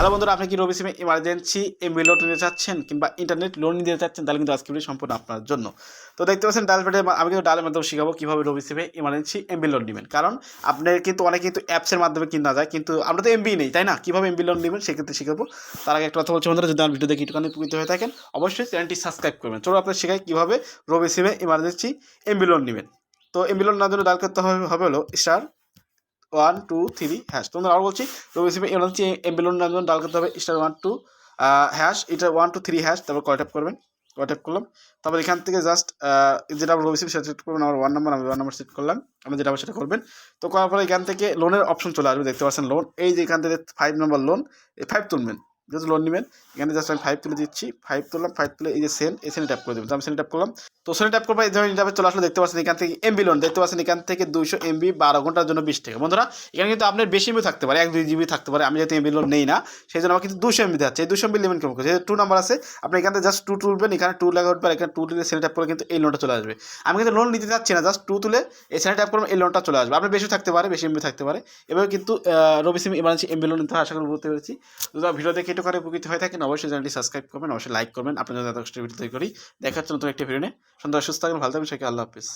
Hello বন্ধুরা, আপনি কি রবি সিমে ইমার্জেন্সি এমবি লোন নিতে চাচ্ছেন কিংবা ইন্টারনেট লোন নিতে চাচ্ছেন, তাহলে কিন্তু আজকে ভিডিও সম্পূর্ণ আপনার জন্য। তো দেখতে পাচ্ছেন ডায়াল প্যাডে আমি কিন্তু ডায়ালের মাধ্যমে শিখাবো কীভাবে রবি সিমে ইমার্জেন্সি এমবি লোন নেবেন। কারণ আপনার কিন্তু অনেকে কিন্তু অ্যাপসের মাধ্যমে কিনা যায়, কিন্তু আমরা তো এমবি নেই, তাই না? কীভাবে এমবি লোন নেবেন সেক্ষেত্রে শিখাবো। তার আগে একটা কথা বলছি বন্ধুরা, যদি আমার ভিডিও দেখে একটুখানি উপকৃত হয়ে থাকেন অবশ্যই চ্যানেলটি সাবস্ক্রাইব করবেন। চলো আপনার শেখাই কীভাবে রবি সিমে ইমার্জেন্সি এমবি লোন নেবেন। তো এমবি লোন নেওয়ার জন্য ডায়াল করতে হবে হলো *123#। তোমরা আরও বলছি, রবি সিমে ইমার্জেন্সি এমবি লোন নেওয়ার জন্য ডায়াল করতে হবে *12#, এটা 123#, তারপর কল ট্যাপ করবেন। কল ট্যাপ করলাম, তারপর এখান থেকে জাস্ট যেটা রবি সিম সেটা সিলেক্ট করবেন। আমার 1 নাম্বার, আমি 1 নাম্বার সিলেক্ট করলাম, আমি যেটা সেটা করবেন। তো করার পরে এখান থেকে লোনের অপশন চলে আসবে, দেখতে পাচ্ছেন লোন। এই যে এখান থেকে 5 নম্বর লোন, এই 5 তুলবেন, যেহেতু লোন নেবেন। এখানে জাস্ট আমি 5 তুলে দিচ্ছি, 5 তুললাম। 5 তুলে এই যে সেন্ড ট্যাপ করে দেবেন। তো আমি সেন্ড ট্যাপ করলাম। তো সেন্ড ট্যাপ করবো, এই ধরনের ইন্টারফেস চলে আসলে দেখতে পাচ্ছেন এখান থেকে এমবি লোন, দেখতে পাচ্ছেন এখান থেকে 200 MB 12 ঘন্টার জন্য 20 টাকা। বন্ধুরা, এখানে কিন্তু আপনার বেশি এমবি থাকতে পারে, 1-2 GB থাকতে পারে। আমি যেহেতু এমবি লোন নেই না, সেই জন্য আমার কিন্তু 200 MB যাচ্ছে। এই 200 MB লিমিট কেমন করে, যেহেতু 2 নাম্বার আছে, আপনি এখান থেকে জাস্ট 2 তুলবেন, এখানে 2 লেখা উঠবে, এখানে 2 তুলে সেন্ড ট্যাপ করে কিন্তু এই লোনটা চলে আসবে। আমি কিন্তু লোন নিতে চাচ্ছি না, জাস্ট 2 তুলে এই সেন্ড ট্যাপ করবেন, এই লোনটা চলে আসবে। আপনার বেশি থাকতে পারে, বেশি এমবি থাকতে পারে। এবার কিন্তু রবি সিম ইমার্জেন্সি এমবি লোন নিতে হয়, আশা করি বুঝতে পেরেছি। যদি ভিডিও দেখে একটু করে উপকৃত হয়ে থাকেন অবশ্যই চ্যানেলটি সাবস্ক্রাইব করবেন, অবশ্যই লাইক করবেন। আপনার জন্য এত কষ্ট ভিডিও তৈরি করি। দেখার জন্য নতুন একটা ভিডিও নিয়ে সুন্দর সুস্থ থাকবেন, ভালো থাকবেন, সবাইকে আল্লাহ হাফিজ।